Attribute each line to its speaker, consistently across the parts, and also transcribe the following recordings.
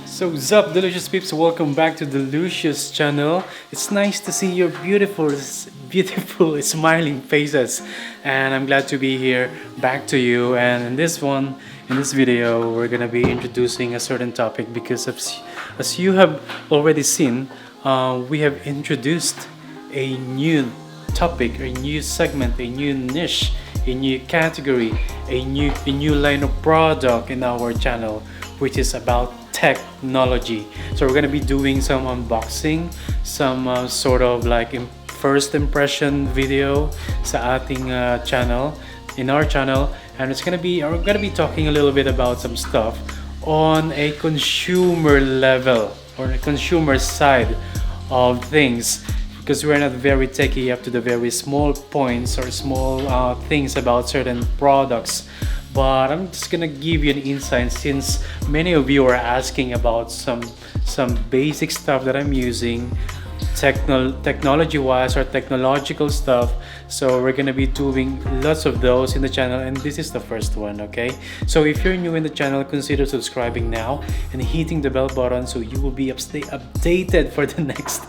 Speaker 1: So Zup, Delicious Peeps, welcome back to the Lucius channel. It's nice to see your beautiful smiling faces, and I'm glad to be here back to you. And in this video, we're gonna be introducing a certain topic because as you have already seen, we have introduced a new topic, a new segment, a new niche, a new category, a new line of product in our channel, which is about technology. So we're gonna be doing some unboxing, some sort of like first impression video sa ating channel, in our channel, and we're gonna be talking a little bit about some stuff on a consumer level or the consumer side of things, because we're not very techy up to the very small points or small things about certain products. But I'm just gonna give you an insight, since many of you are asking about some basic stuff that I'm using, technology wise or technological stuff. So we're gonna be doing lots of those in the channel, and this is the first one. Okay, so if you're new in the channel, consider subscribing now and hitting the bell button so you will be updated for the next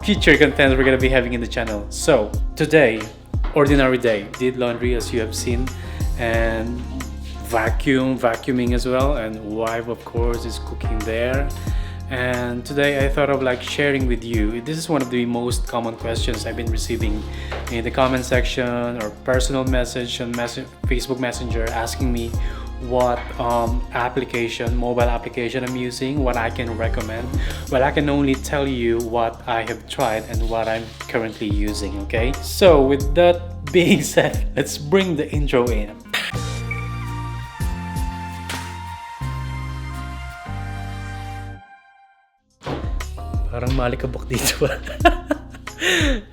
Speaker 1: future content we're gonna be having in the channel. So today, ordinary day, did laundry as you have seen, and vacuuming as well, and wife of course is cooking there. And today I thought of like sharing with you, this is one of the most common questions I've been receiving in the comment section or personal message on Facebook Messenger, asking me what mobile application I'm using, what I can recommend. Well, I can only tell you what I have tried and what I'm currently using. Okay, so with that being said, let's bring the intro in. Parang malikabok dito.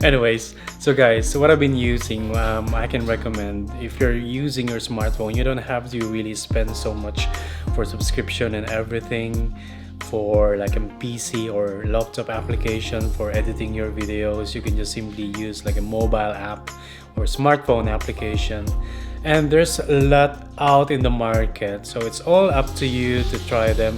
Speaker 1: Anyways, so guys, what I've been using, I can recommend, if you're using your smartphone, you don't have to really spend so much for subscription and everything for like a PC or laptop application for editing your videos. You can just simply use like a mobile app or smartphone application, and there's a lot out in the market, so it's all up to you to try them.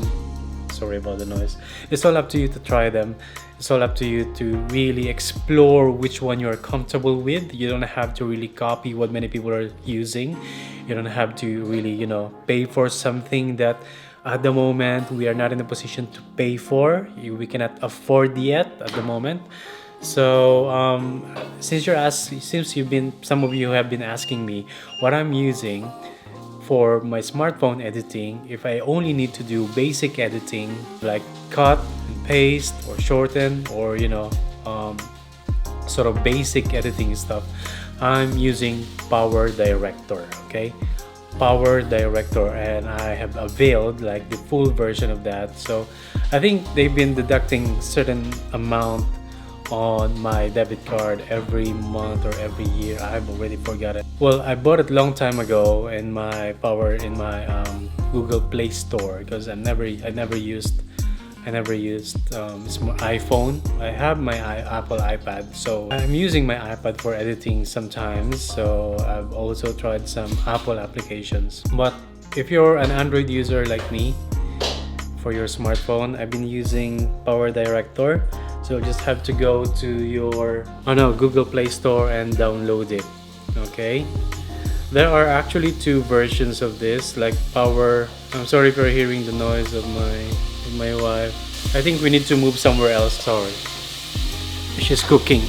Speaker 1: Sorry about the noise. It's all up to you to try them. It's all up to you to really explore which one you're comfortable with. You don't have to really copy what many people are using. You don't have to really, pay for something that at the moment we are not in a position to pay for. We cannot afford yet at the moment. So since some of you have been asking me what I'm using for my smartphone editing, if I only need to do basic editing like cut and paste or shorten or sort of basic editing stuff, I'm using Powerdirector. Okay, Powerdirector, and I have availed like the full version of that. So I think they've been deducting certain amount on my debit card every month or every year. I've already forgotten. Well, I bought it long time ago in my Google Play Store, because I never used iPhone. I have my Apple iPad, so I'm using my iPad for editing sometimes. So I've also tried some Apple applications. But if you're an Android user like me, for your smartphone, I've been using Powerdirector. So just have to go to your Google Play Store and download it. Okay, there are actually two versions of this, like I'm sorry if you're hearing the noise of my wife. I think we need to move somewhere else. Sorry, she's cooking.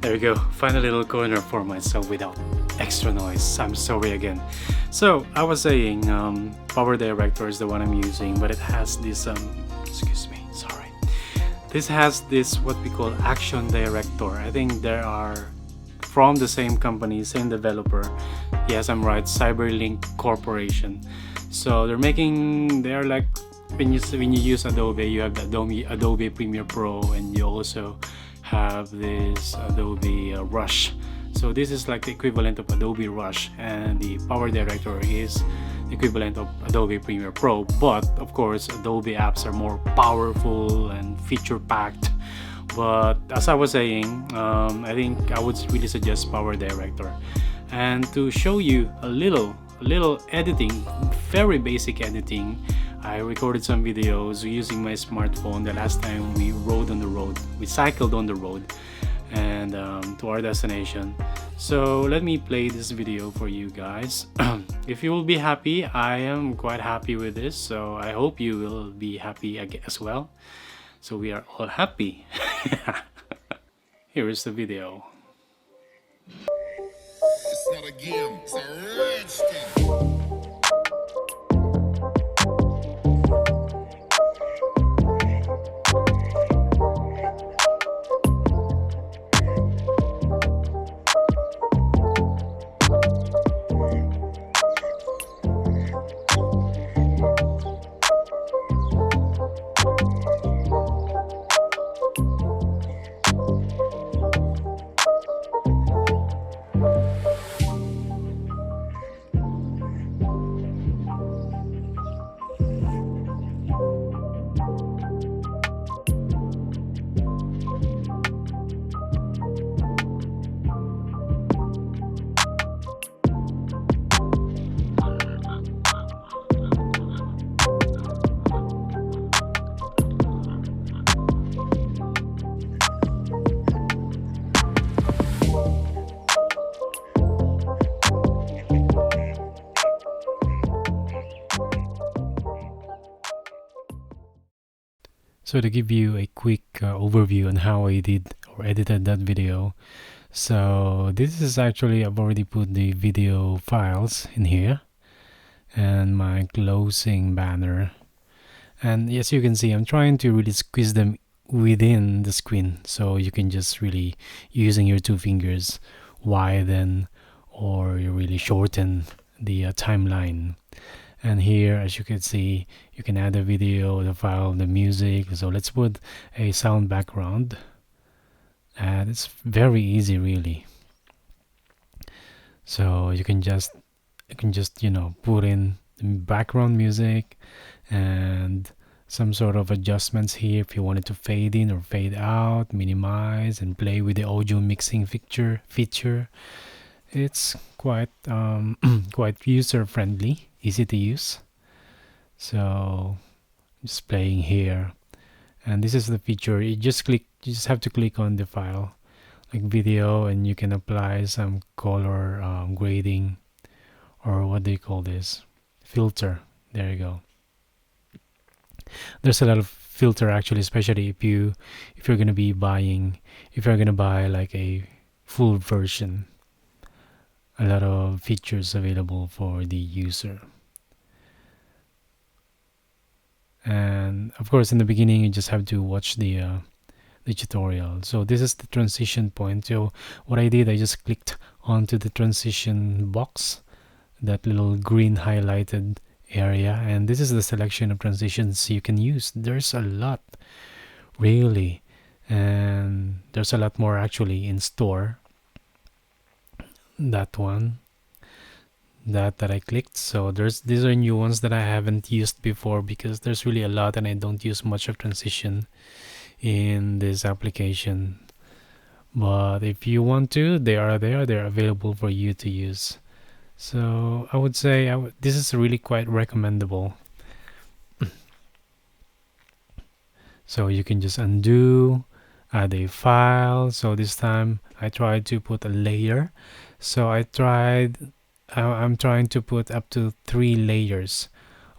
Speaker 1: There we go. Find a little corner for myself without extra noise. I'm sorry again. So I was saying, Powerdirector is the one I'm using, but it has this excuse me, sorry. This has this what we call Action Director. I think there are from the same company, same developer. Yes, I'm right, Cyberlink Corporation. So they're like, when you use Adobe, you have the Adobe Premiere Pro, and you also have this Adobe Rush. So this is like the equivalent of Adobe Rush, and the Powerdirector is the equivalent of Adobe Premiere Pro. But of course, Adobe apps are more powerful and feature-packed. But as I was saying, I think I would really suggest Powerdirector. And to show you a little editing, very basic editing, I recorded some videos using my smartphone the last time we rode on the road. We cycled on the road and to our destination. So let me play this video for you guys. If you will be happy, I am quite happy with this, so I hope you will be happy as well. So we are all happy. Here is the video.
Speaker 2: It's not a game, it's a rich thing.
Speaker 1: So to give you a quick overview on how I did or edited that video. So this is actually, I've already put the video files in here and my closing banner. And as you can see, I'm trying to really squeeze them within the screen. So you can just really, using your two fingers, widen or you really shorten the timeline. And here, as you can see, you can add a video, the file, the music. So let's put a sound background. And it's very easy, really. So you can just put in background music and some sort of adjustments here if you wanted to fade in or fade out, minimize and play with the audio mixing feature. It's quite quite user friendly, easy to use. So just playing here, and this is the feature. You just have to click on the file like video, and you can apply some color grading, or what do you call this, filter. There you go. There's a lot of filter actually, especially if you're gonna buy like a full version. A lot of features available for the user. And of course, in the beginning, you just have to watch the tutorial. So this is the transition point. So what I did, I just clicked onto the transition box, that little green highlighted area, and this is the selection of transitions you can use. There's a lot, really, and there's a lot more actually in store. That one that I clicked. So these are new ones that I haven't used before, because there's really a lot and I don't use much of transition in this application. But if you want to, they are there, they're available for you to use. So I would say this is really quite recommendable. So you can just undo, add a file. So this time I tried to put a layer. So I'm trying to put up to 3 layers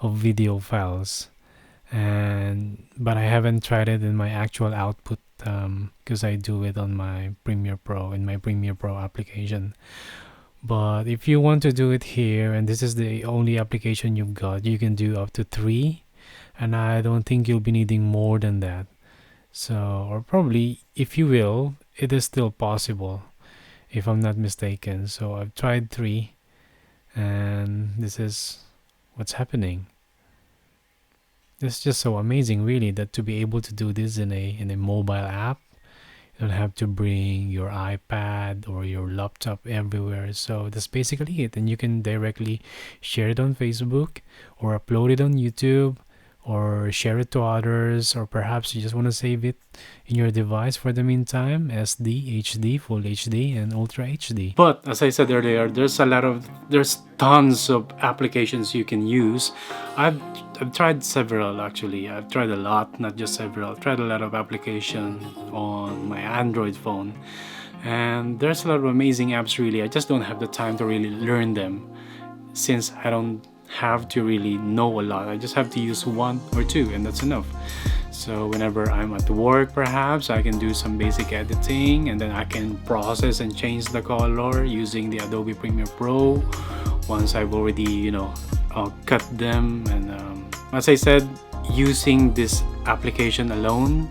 Speaker 1: of video files, but I haven't tried it in my actual output because I do it on my Premiere Pro, in my Premiere Pro application. But if you want to do it here, and this is the only application you've got, you can do up to 3, and I don't think you'll be needing more than that. So, or probably if you will, it is still possible, if I'm not mistaken. So I've tried 3, and this is what's happening. It's just so amazing, really, that to be able to do this in a mobile app. You don't have to bring your iPad or your laptop everywhere. So that's basically it, and you can directly share it on Facebook or upload it on YouTube or share it to others, or perhaps you just want to save it in your device for the meantime, SD, HD, Full HD, and Ultra HD. But as I said earlier, there's tons of applications you can use. I've tried several actually. I've tried a lot, not just several. I've tried a lot of applications on my Android phone, and there's a lot of amazing apps really. I just don't have the time to really learn them, since I don't have to really know a lot. I just have to use one or two, and that's enough. So whenever I'm at work, perhaps I can do some basic editing, and then I can process and change the color using the Adobe Premiere Pro once I've already cut them. And as I said, using this application alone,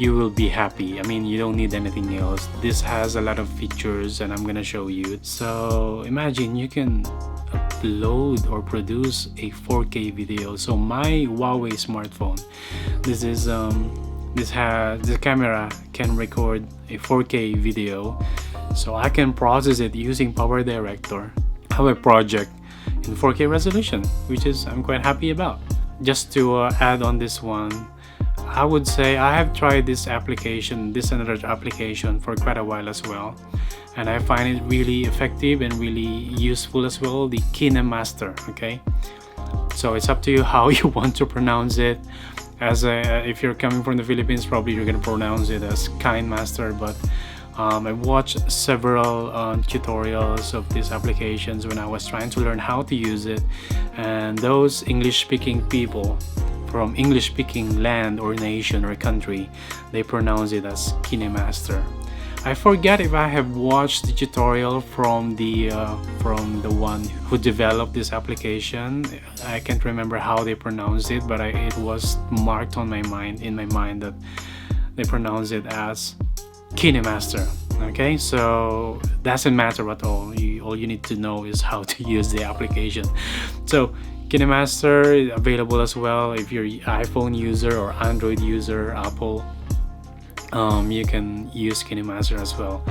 Speaker 1: you will be happy. I mean, you don't need anything else. This has a lot of features, and I'm gonna show you. So imagine you can upload or produce a 4K video. So my Huawei smartphone, the camera can record a 4K video, so I can process it using Powerdirector. I have a project in 4K resolution, which is I'm quite happy about. Just to add on this one, I would say I have tried this another application for quite a while as well, and I find it really effective and really useful as well, the KineMaster. Okay, so it's up to you how you want to pronounce it. If you're coming from the Philippines, probably you're gonna pronounce it as KineMaster, but I watched several tutorials of these applications when I was trying to learn how to use it, and those English-speaking people from English-speaking land or nation or country, they pronounce it as KineMaster. I forget if I have watched the tutorial from the one who developed this application. I can't remember how they pronounce it, but it was marked on my mind that they pronounce it as KineMaster. Okay, so doesn't matter at all. All you need to know is how to use the application. So KineMaster is available as well if you're an iPhone user or Android user, Apple. You can use KineMaster as well.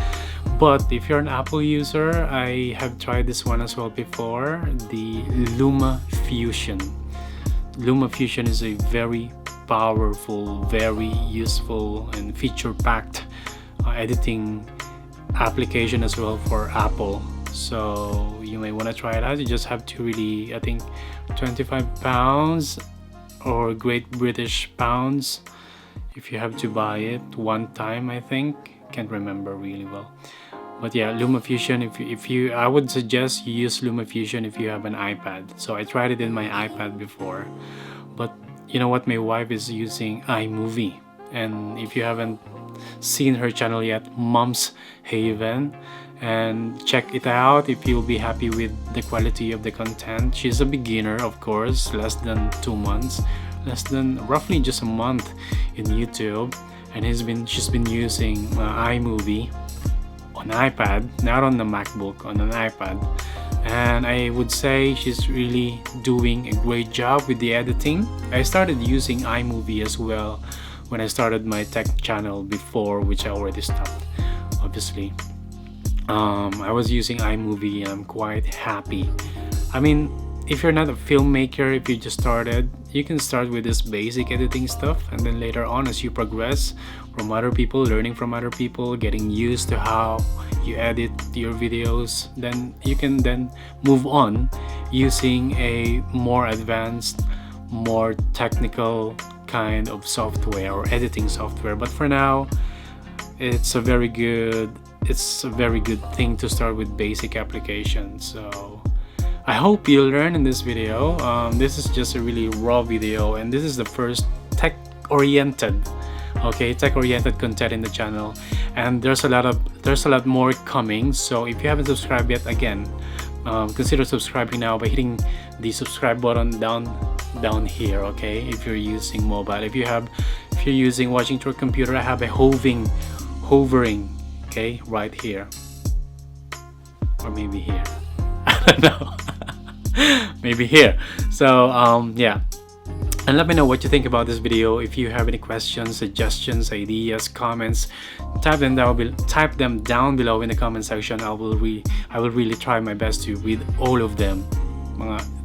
Speaker 1: But if you're an Apple user, I have tried this one as well before, the Looma Fusion. Looma Fusion is a very powerful, very useful, and feature-packed editing application as well for Apple. So you may want to try it out. You just have to really, I think, 25 pounds or Great British pounds if you have to buy it one time, I think. Can't remember really well. But yeah, Luma Fusion, I would suggest you use Luma Fusion if you have an iPad. So I tried it in my iPad before, but you know what, my wife is using iMovie, and if you haven't seen her channel yet, Mom's Haven, and check it out if you'll be happy with the quality of the content. She's a beginner, of course, less than 2 months, less than roughly just a month in YouTube, and she's been using iMovie on iPad, not on the MacBook, on an iPad, and I would say she's really doing a great job with the editing. I started using iMovie as well when I started my tech channel before, which I already stopped, obviously. I was using iMovie and I'm quite happy. I mean, if you're not a filmmaker, if you just started, you can start with this basic editing stuff, and then later on, as you progress from other people, learning from other people, getting used to how you edit your videos, then you can then move on using a more advanced, more technical kind of software or editing software. But for now, it's a very good thing to start with basic applications. So I hope you learn in this video. This is just a really raw video, and this is the first tech-oriented content in the channel, and there's a lot more coming. So if you haven't subscribed yet, again, consider subscribing now by hitting the subscribe button down here. Okay, if you're using mobile, if you're watching through a computer, I have a hovering, okay, right here, or maybe here. I don't know. Maybe here. So yeah, and let me know what you think about this video. If you have any questions, suggestions, ideas, comments, type them down below in the comment section. I will really try my best to read all of them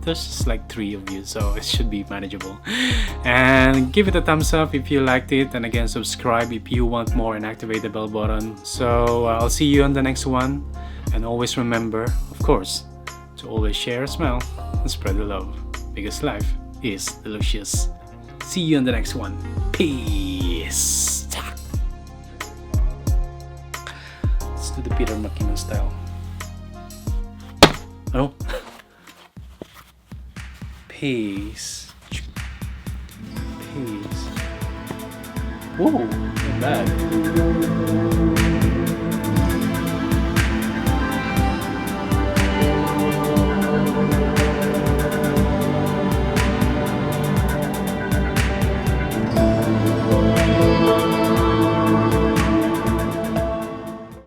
Speaker 1: There's just like 3 of you, so it should be manageable. And give it a thumbs up if you liked it, and again, subscribe if you want more, and activate the bell button. So I'll see you on the next one, and always remember, of course, to always share a smile and spread the love, because life is delicious. See you on the next one. Peace. Let's do the Peter McKinnon style. Oh. Peace. Peace. Whoa, not bad.